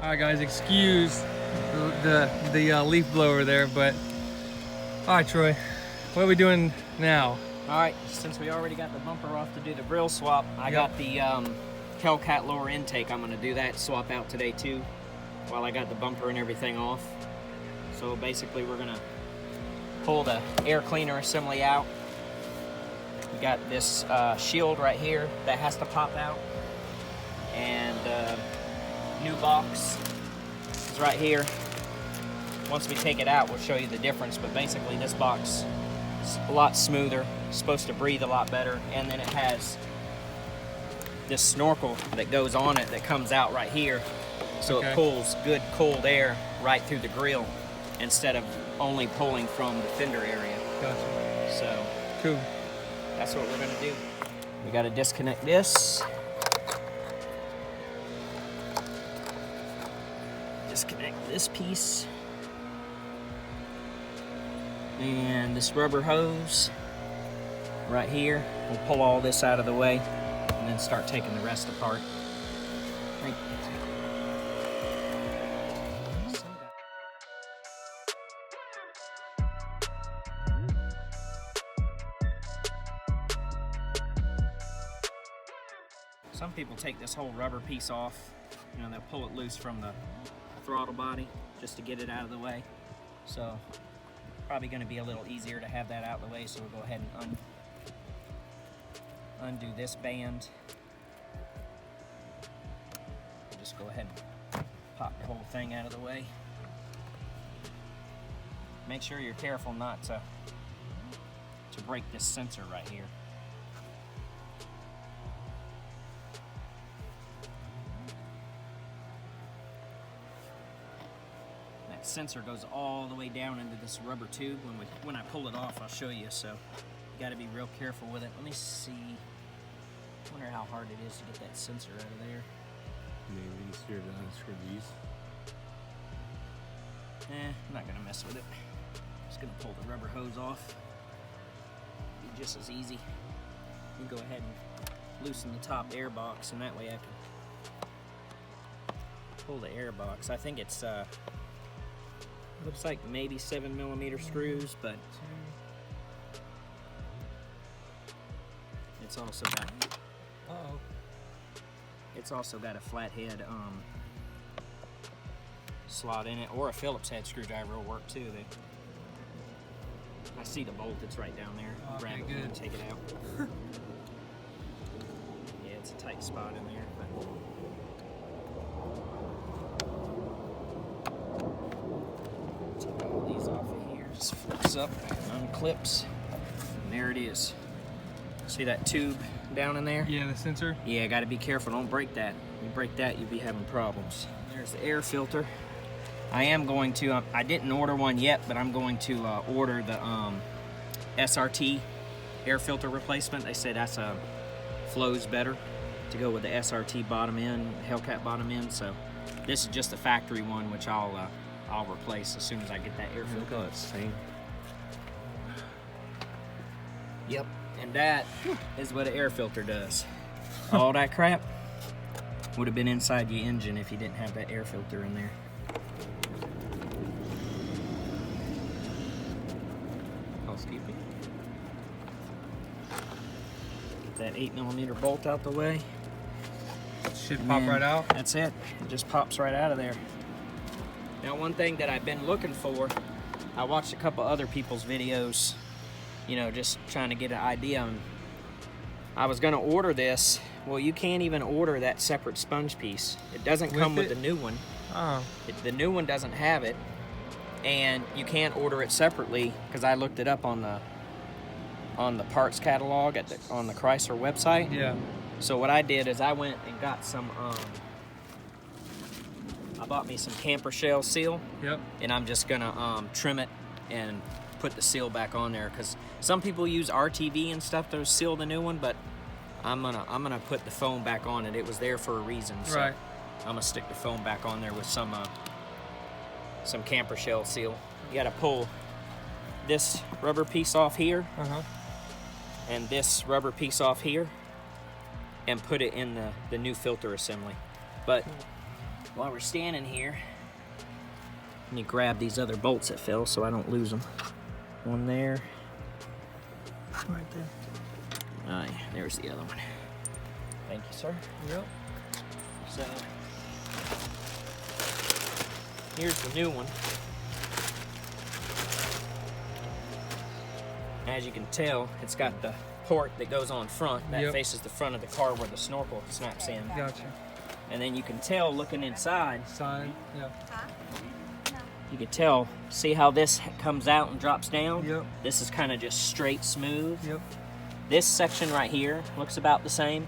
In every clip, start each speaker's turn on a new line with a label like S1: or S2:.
S1: All right, guys, excuse the leaf blower there, but all right, Troy, what are we doing now?
S2: All right, since we already got the bumper off to do the grill swap, I got the Hellcat lower intake. I'm gonna do that swap out today too, while I got the bumper and everything off. So basically, we're gonna pull the air cleaner assembly out. We got this shield right here that has to pop out, and new box is right here. Once we take it out, we'll show you the difference, but basically this box is a lot smoother, it's supposed to breathe a lot better, and then it has this snorkel that goes on it that comes out right here, so it pulls good cold air right through the grill instead of only pulling from the fender area.
S1: Gotcha.
S2: So
S1: cool.
S2: That's what we're gonna do. We gotta disconnect this. Disconnect this piece. And this rubber hose right here. We'll pull all this out of the way and then start taking the rest apart. Right. Some people take this whole rubber piece off. You know, they'll pull it loose from the throttle body just to get it out of the way. So probably going to be a little easier to have that out of the way, so we'll go ahead and undo this band. Just go ahead and pop the whole thing out of the way. Make sure you're careful not to break this sensor right here. Sensor goes all the way down into this rubber tube. When I pull it off, I'll show you, so you got to be real careful with it. Let me see. I wonder how hard it is to get that sensor out of there.
S3: Maybe easier to unscrew these.
S2: I'm not gonna mess with it. Just gonna pull the rubber hose off. Be just as easy. You go ahead and loosen the top air box, and that way I can pull the air box. I think it's looks like maybe 7mm screws, but it's also got a flathead slot in it, or a Phillips head screwdriver will work too. I see the bolt that's right down there. Grab it and take it out. Yeah, it's a tight spot in there, but just flips up, unclips, and there it is. See that tube down in there?
S1: Yeah, the sensor?
S2: Yeah, gotta be careful, don't break that. If you break that, you'll be having problems. There's the air filter. I am going to, I didn't order one yet, but I'm going to order the SRT air filter replacement. They said that's flows better to go with the SRT bottom end, Hellcat bottom end, so this is just the factory one, which I'll replace as soon as I get that air filter.
S3: Look at that same.
S2: Yep, and that is what an air filter does. All that crap would have been inside your engine if you didn't have that air filter in there. Housekeeping. Get that 8mm bolt out the way.
S1: Should pop right out.
S2: That's it. It just pops right out of there. Now, one thing that I've been looking for, I watched a couple other people's videos, you know, just trying to get an idea. I was going to order this. Well, you can't even order that separate sponge piece. It doesn't come with the new one.
S1: Oh.
S2: The new one doesn't have it, and you can't order it separately because I looked it up on the parts catalog on the Chrysler website.
S1: Yeah.
S2: So what I did is I went and got some. I bought me some camper shell seal.
S1: Yep.
S2: And I'm just gonna trim it and put the seal back on there, because some people use RTV and stuff to seal the new one, but I'm gonna put the foam back on it. It was there for a reason. So
S1: right.
S2: I'm gonna stick the foam back on there with some camper shell seal. You gotta pull this rubber piece off here, and this rubber piece off here, and put it in the new filter assembly. But while we're standing here, let me grab these other bolts that fell so I don't lose them. One there. Right there. Oh, yeah, there's the other one. Thank you, sir.
S1: Yep.
S2: So, here's the new one. As you can tell, it's got the port that goes on front, that
S1: Yep.
S2: faces the front of the car where the snorkel snaps in.
S1: Gotcha.
S2: And then you can tell looking inside,
S1: Side. Yeah.
S2: you can tell, see how this comes out and drops down?
S1: Yep.
S2: This is kind of just straight smooth.
S1: Yep.
S2: This section right here looks about the same,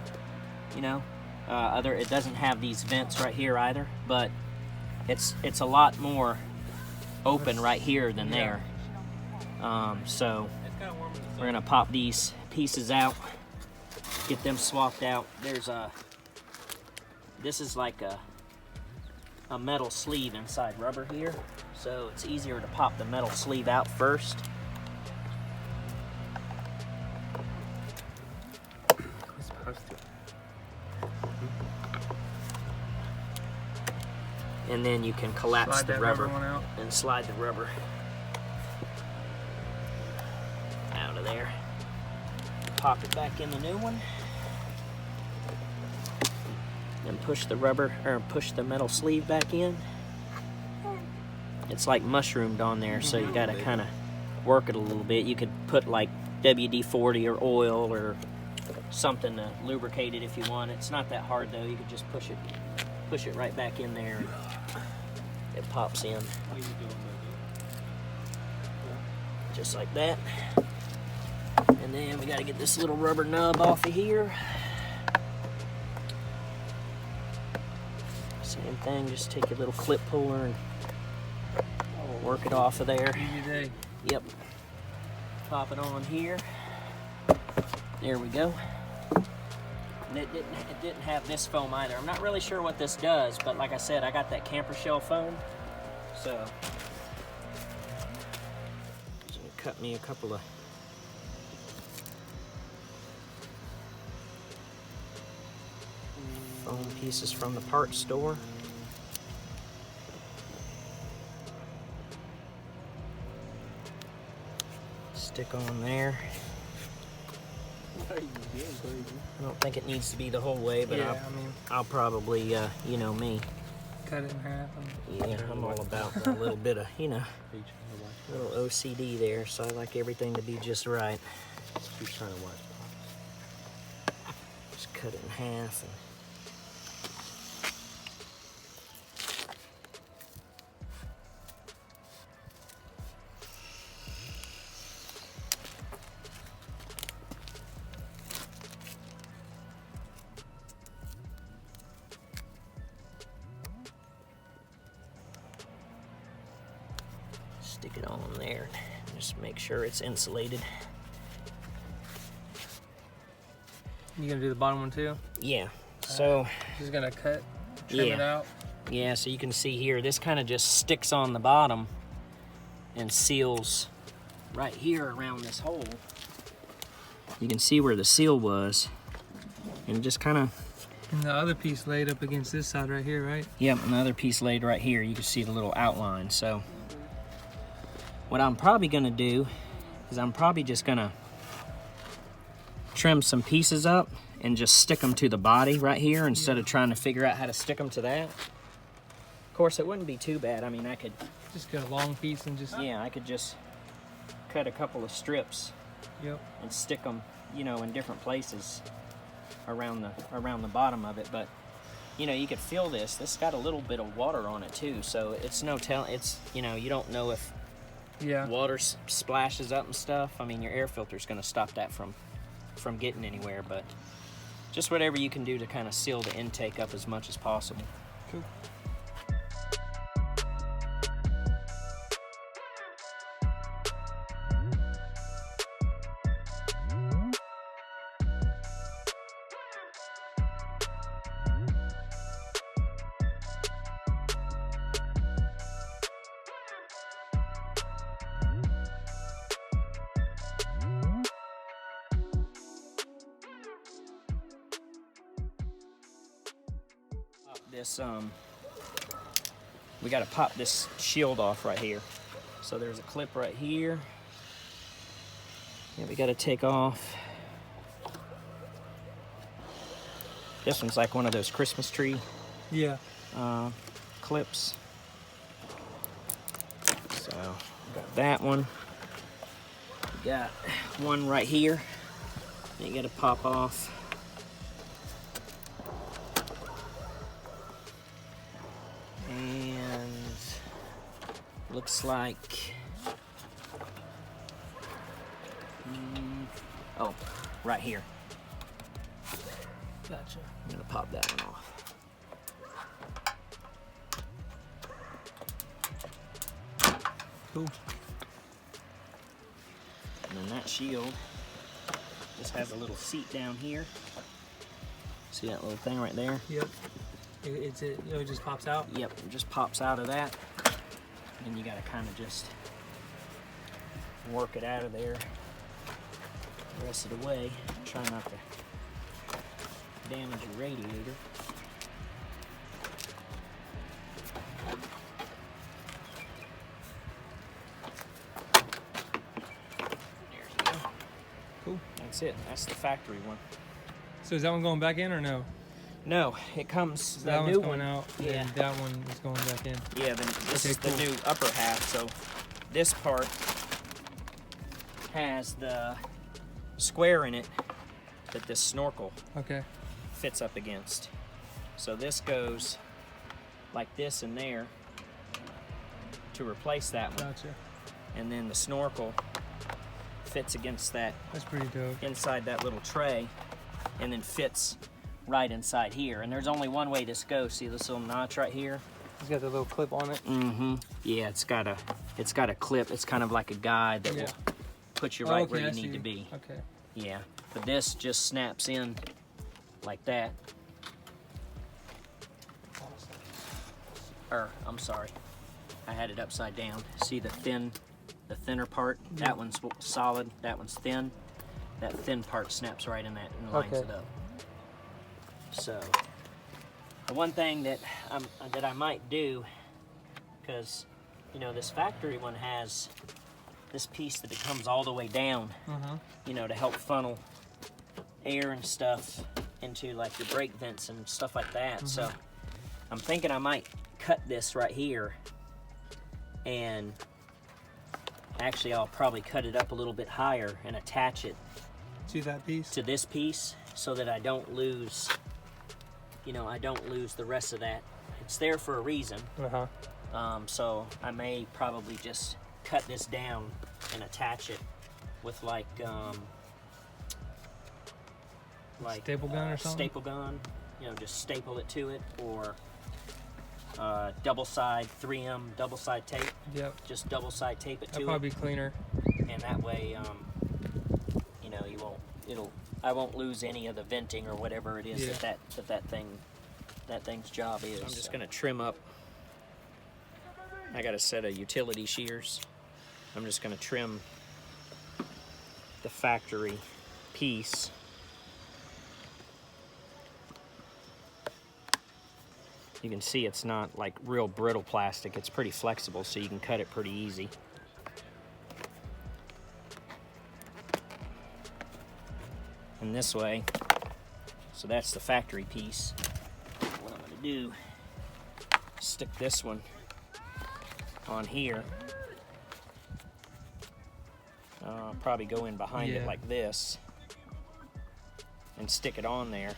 S2: you know. It doesn't have these vents right here either, but it's a lot more open right here than there. So we're gonna pop these pieces out, get them swapped out. There's this is like a metal sleeve inside rubber here, so it's easier to pop the metal sleeve out first. And then you can collapse
S1: Slide
S2: the
S1: that
S2: rubber
S1: one out.
S2: and slide the rubber out of there. Pop it back in the new one. And push the rubber, or push the metal sleeve back in. It's like mushroomed on there, so you gotta kind of work it a little bit. You could put like WD-40 or oil or something to lubricate it if you want. It's not that hard though. You could just push it right back in there and it pops in. Just like that. And then we gotta get this little rubber nub off of here. Same thing, just take your little clip puller and work it off of there.
S1: Easy day.
S2: Yep. Pop it on here. There we go. And it didn't have this foam either. I'm not really sure what this does, but like I said, I got that camper shell foam. So, just gonna cut me a couple of foam pieces from the parts store. Stick on there. I don't think it needs to be the whole way, but
S1: Yeah,
S2: I'll probably, you know me.
S1: cut it in half.
S2: Yeah, I'm all about a little bit of, you know, little OCD there, so I like everything to be just right.
S3: Keep trying to watch Pops.
S2: Just cut it in half and stick it on there. Just make sure it's insulated.
S1: You gonna do the bottom one too?
S2: Yeah, so
S1: Just gonna cut, trim it out.
S2: yeah, so you can see here, this kind of just sticks on the bottom and seals right here around this hole. You can see where the seal was, and just kind of,
S1: And the other piece laid up against this side right here, right?
S2: yep, another piece laid right here. You can see the little outline. So what I'm probably gonna do is I'm probably just gonna trim some pieces up and just stick them to the body right here instead of trying to figure out how to stick them to that. Of course, it wouldn't be too bad. I mean, I could,
S1: Just get a long piece and just.
S2: yeah, I could just cut a couple of strips
S1: Yep.
S2: and stick them, you know, in different places around the bottom of it. But you know, you could feel this. This got a little bit of water on it too, so it's no tell. It's, you know, you don't know if
S1: Yeah.
S2: water splashes up and stuff. I mean, your air filter's going to stop that from getting anywhere. But just whatever you can do to kind of seal the intake up as much as possible.
S1: Cool.
S2: This we got to pop this shield off right here. So there's a clip right here. Yeah, we got to take off. This one's like one of those Christmas tree clips. So got that one. We got one right here. You got to pop off. And looks like, oh, right here.
S1: Gotcha.
S2: I'm gonna pop that one off.
S1: Cool.
S2: And then that shield just has a little seat down here. See that little thing right there?
S1: Yep. It just pops out?
S2: Yep, it just pops out of that. And you gotta kind of just work it out of there the rest of the way. Try not to damage your radiator. There you go.
S1: Cool.
S2: That's it. That's the factory one.
S1: So is that one going back in or no?
S2: No, it comes.
S1: So
S2: the
S1: that
S2: new
S1: one's going
S2: one,
S1: out,
S2: yeah.
S1: and that one is going back in.
S2: Yeah, then this
S1: Okay,
S2: is
S1: cool.
S2: the new upper half. So this part has the square in it that this snorkel
S1: Okay.
S2: fits up against. So this goes like this in there to replace that one.
S1: Gotcha.
S2: And then the snorkel fits against that
S1: That's pretty dope.
S2: inside that little tray and then fits right inside here. And there's only one way this goes. See this little notch right here?
S1: It's got the little clip on it.
S2: Mm-hmm. Yeah, it's got a clip. It's kind of like a guide that will put you right where you need to be.
S1: Okay.
S2: Yeah. But this just snaps in like that. Or, I'm sorry. I had it upside down. See the thinner part?
S1: Yeah.
S2: That one's solid, that one's thin. That thin part snaps right in that and lines
S1: Okay.
S2: it up. So, the one thing that I might do, because you know this factory one has this piece that it comes all the way down, you know, to help funnel air and stuff into like your brake vents and stuff like that. So, I'm thinking I might cut this right here, and actually I'll probably cut it up a little bit higher and attach it
S1: To that piece?
S2: to this piece so that I don't lose, you know, I don't lose the rest of that. It's there for a reason. So I may probably just cut this down and attach it with like
S1: Staple gun or something?
S2: Staple gun, you know, just staple it to it, or double side 3M double side tape.
S1: Yep.
S2: Just double side tape it to
S1: That'd probably be cleaner.
S2: it, and that way, you know, I won't lose any of the venting or whatever it is that thing's job is. I'm just gonna trim up. I got a set of utility shears. I'm just gonna trim the factory piece. You can see it's not like real brittle plastic. It's pretty flexible, so you can cut it pretty easy. And this way, so that's the factory piece. What I'm gonna do, stick this one on here. Probably go in behind it like this and stick it on there.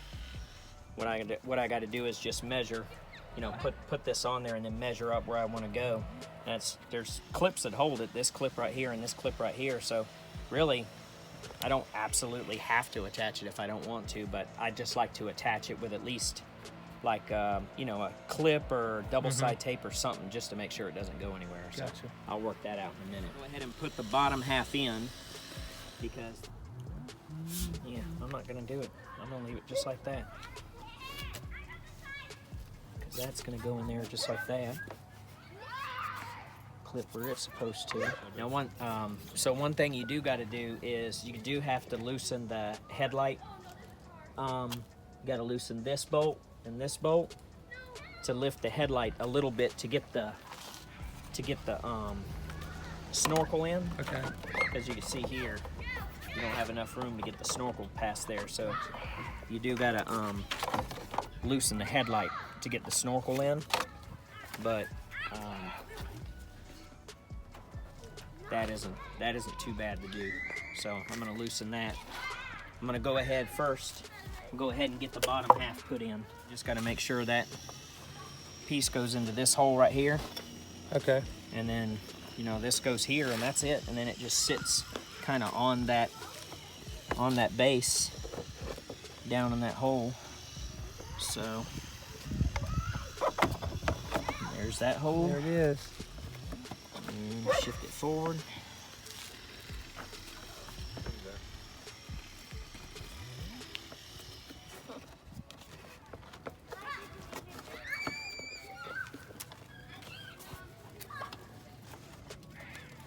S2: What I got to do is just measure, you know, put this on there and then measure up where I want to go. There's clips that hold it. This clip right here and this clip right here. So really, I don't absolutely have to attach it if I don't want to, but I just like to attach it with at least like you know, a clip or double side tape or something, just to make sure it doesn't go anywhere. So
S1: Gotcha.
S2: I'll work that out in a minute. Go ahead and put the bottom half in, because yeah, I'm not gonna do it. I'm gonna leave it just like that, because that's gonna go in there just like that. Clip where it's supposed to. Now one thing you do got to do is you do have to loosen the headlight. You got to loosen this bolt and this bolt to lift the headlight a little bit to get the snorkel in.
S1: Okay.
S2: As you can see here, you don't have enough room to get the snorkel past there, so you do gotta loosen the headlight to get the snorkel in. But that isn't too bad to do. So I'm gonna loosen that. I'm gonna go ahead first. Go ahead and get the bottom half put in. Just gotta make sure that piece goes into this hole right here.
S1: Okay.
S2: And then, you know, this goes here and that's it. And then it just sits kind of on that base down in that hole. So there's that hole.
S1: There it is.
S2: And shift it forward.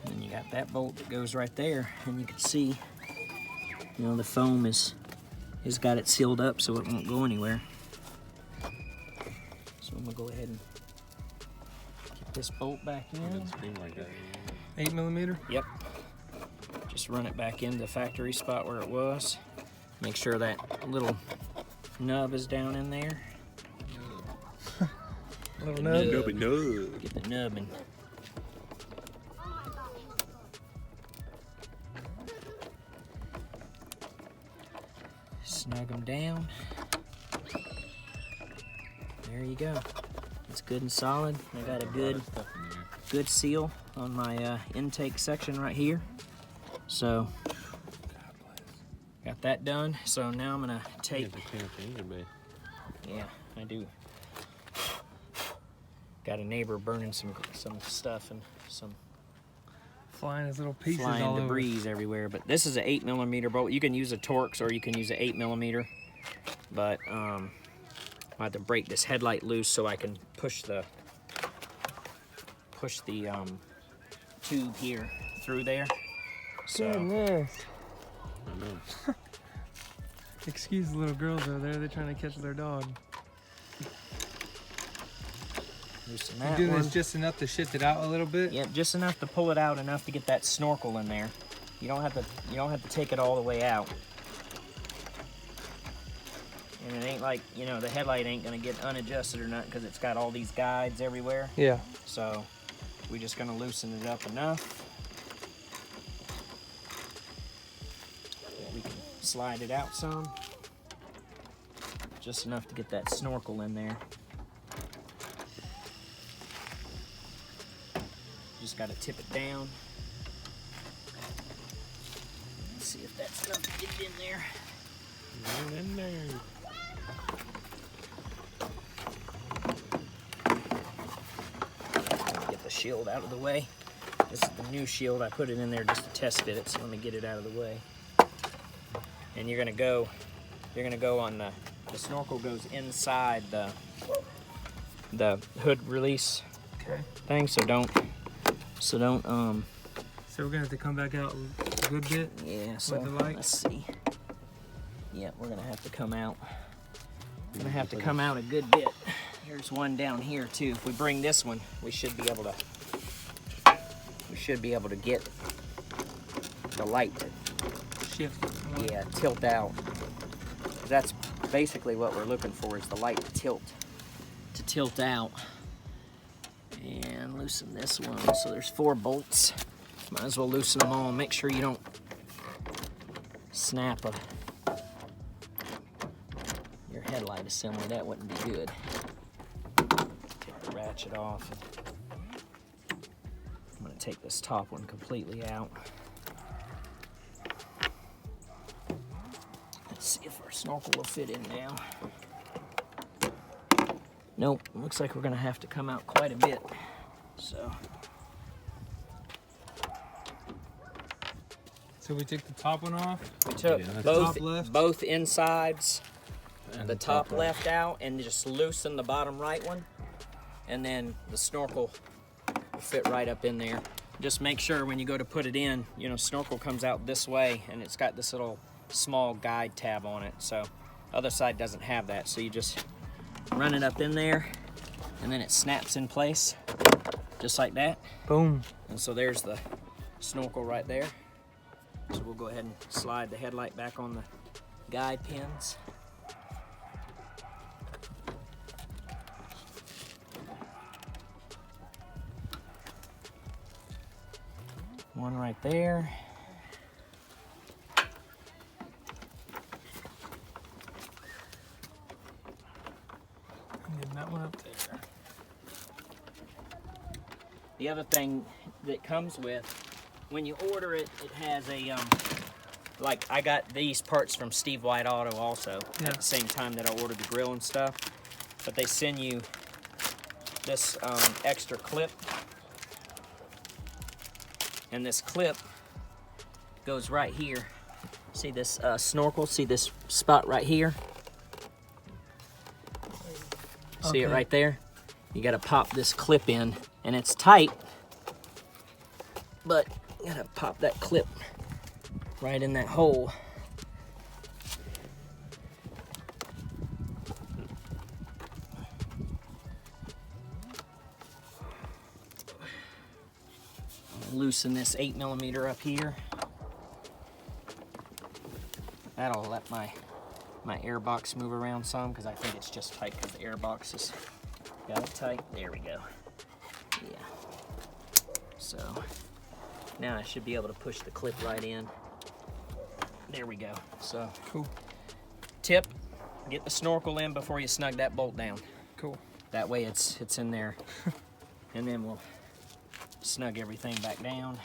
S2: And you got that bolt that goes right there, and you can see, you know, the foam is got it sealed up so it won't go anywhere. So I'm gonna go ahead and get this bolt back in.
S3: Like that.
S1: 8mm.
S2: Yep. Just run it back in the factory spot where it was. Make sure that little nub is down in there.
S1: Little nub.
S3: Nub.
S2: Get the nub and snug them down. There you go. It's good and solid. I got a good seal on my intake section right here. So got that done. So now I'm gonna take. Yeah, I do. Got a neighbor burning some stuff and some
S1: Flying his little pieces
S2: flying
S1: all
S2: debris everywhere. But this is an 8mm bolt. You can use a Torx or you can use an 8mm. But I have to break this headlight loose so I can push the tube here through there. So
S1: Goodness. Excuse the little girls over there. They're trying to catch their dog.
S2: loosen
S1: You
S2: that
S1: do
S2: one.
S1: this just enough to shift it out a little bit.
S2: Yep, just enough to pull it out enough to get that snorkel in there. You don't have to take it all the way out. And it ain't like, you know, the headlight ain't gonna get unadjusted or nothing because it's got all these guides everywhere.
S1: Yeah.
S2: So we're just gonna loosen it up enough that we can slide it out some. Just enough to get that snorkel in there. Just gotta tip it down. Let's see if that's enough to get it in there.
S3: Get in there.
S2: Get the shield out of the way. This is the new shield. I put it in there just to test fit it, so let me get it out of the way. And you're gonna go on the snorkel goes inside the hood release
S1: Okay.
S2: thing, so don't
S1: So we're gonna have to come back out a good bit.
S2: yeah, so
S1: the light?
S2: let's see. Yeah, we're gonna have to come out. We're gonna have to come out a good bit. Here's one down here too. If we bring this one, we should be able to get the light to
S1: Shift.
S2: yeah, tilt out. That's basically what we're looking for, is the light to tilt out. And loosen this one. So there's 4 bolts. Might as well loosen them all. Make sure you don't snap your headlight assembly. That wouldn't be good. Take the ratchet off. I'm gonna take this top one completely out. Let's see if our snorkel will fit in now. Nope, looks like we're gonna have to come out quite a bit. So
S1: we took the top one off.
S2: we took
S3: Yeah,
S1: top left.
S2: both insides,
S3: And
S2: the top
S3: right.
S2: left out, and just loosen the bottom right one. And then the snorkel will fit right up in there. Just make sure when you go to put it in, you know, snorkel comes out this way and it's got this little small guide tab on it. So other side doesn't have that. So you just run it up in there and then it snaps in place, just like that.
S1: Boom.
S2: And so there's the snorkel right there. So we'll go ahead and slide the headlight back on the guide pins. One right there.
S1: Getting that one up there.
S2: The other thing that comes with, when you order it, it has a, like I got these parts from Steve White Auto also, at the same time that I ordered the grill and stuff. But they send you this extra clip. And this clip goes right here. See this snorkel? See this spot right here? See it right there? You gotta pop this clip in, and it's tight, but you gotta pop that clip right in that hole. Loosen this 8mm up here. That'll let my air box move around some, because I think it's just tight because the air box is got it tight. There we go. Yeah. So now I should be able to push the clip right in. There we go. So
S1: cool.
S2: Tip: get the snorkel in before you snug that bolt down.
S1: Cool.
S2: That way it's in there, and then we'll snug everything back down.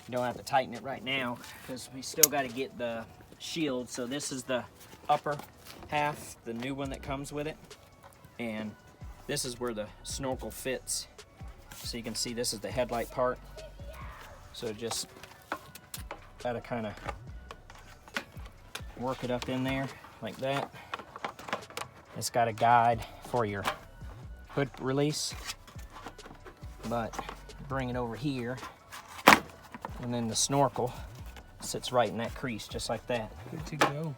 S2: You don't have to tighten it right now because we still got to get the shield. So this is the upper half, the new one that comes with it, and this is where the snorkel fits. So you can see this is the headlight part. So just gotta kind of work it up in there like that. It's got a guide for your hood release, but bring it over here, and then the snorkel sits right in that crease, just like that.
S1: Good to go.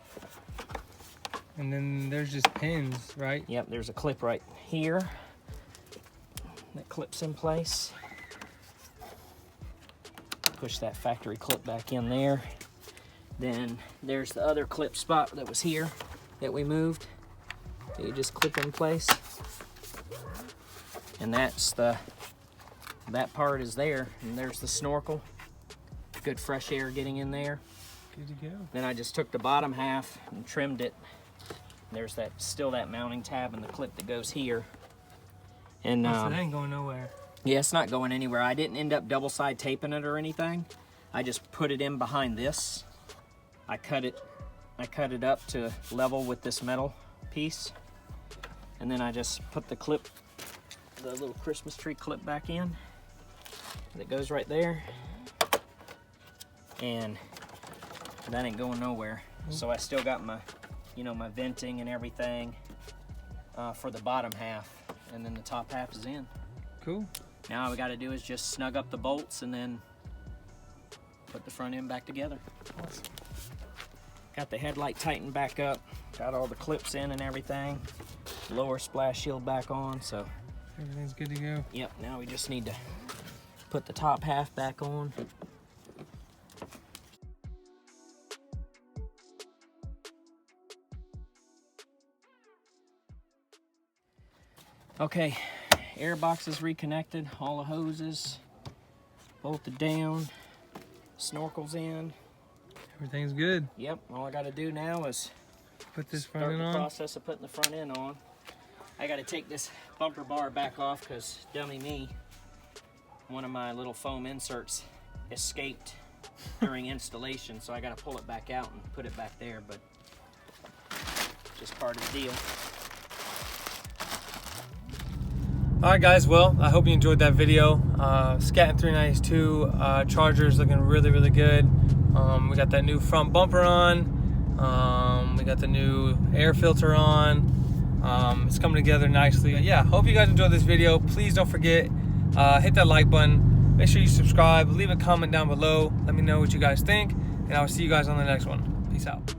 S1: And then there's just pins, right?
S2: Yep, there's a clip right here that clips in place. Push that factory clip back in there. Then there's the other clip spot that was here that we moved. You just clip in place. And that's that part is there, and there's the snorkel. Good fresh air getting in there.
S1: Good to go.
S2: Then I just took the bottom half and trimmed it. There's still that mounting tab and the clip that goes here. And
S1: so that ain't going nowhere.
S2: yeah, it's not going anywhere. I didn't end up double side taping it or anything. I just put it in behind this. I cut it up to level with this metal piece. And then I just put the clip, the little Christmas tree clip back in. That goes right there. And that ain't going nowhere. So I still got my, my venting and everything for the bottom half, and then the top half is in.
S1: Cool.
S2: Now all we got to do is just snug up the bolts and then put the front end back together.
S1: Awesome.
S2: Got the headlight tightened back up, got all the clips in and everything, lower splash shield back on, so
S1: everything's good to go.
S2: Yep, now we just need to put the top half back on. Okay, air box is reconnected, all the hoses bolted down, snorkels in.
S1: Everything's good.
S2: Yep, all I gotta do now is
S1: Put this front
S2: start
S1: end
S2: the
S1: on.
S2: process of putting the front end on. I gotta take this bumper bar back off because dummy me, one of my little foam inserts escaped during installation, so I gotta pull it back out and put it back there, but just part of the deal.
S1: All right, guys. Well, I hope you enjoyed that video. Scat 392 Charger's looking really, really good. We got that new front bumper on. We got the new air filter on. It's coming together nicely. Yeah, hope you guys enjoyed this video. Please don't forget, hit that like button. Make sure you subscribe. Leave a comment down below. Let me know what you guys think, and I'll see you guys on the next one. Peace out.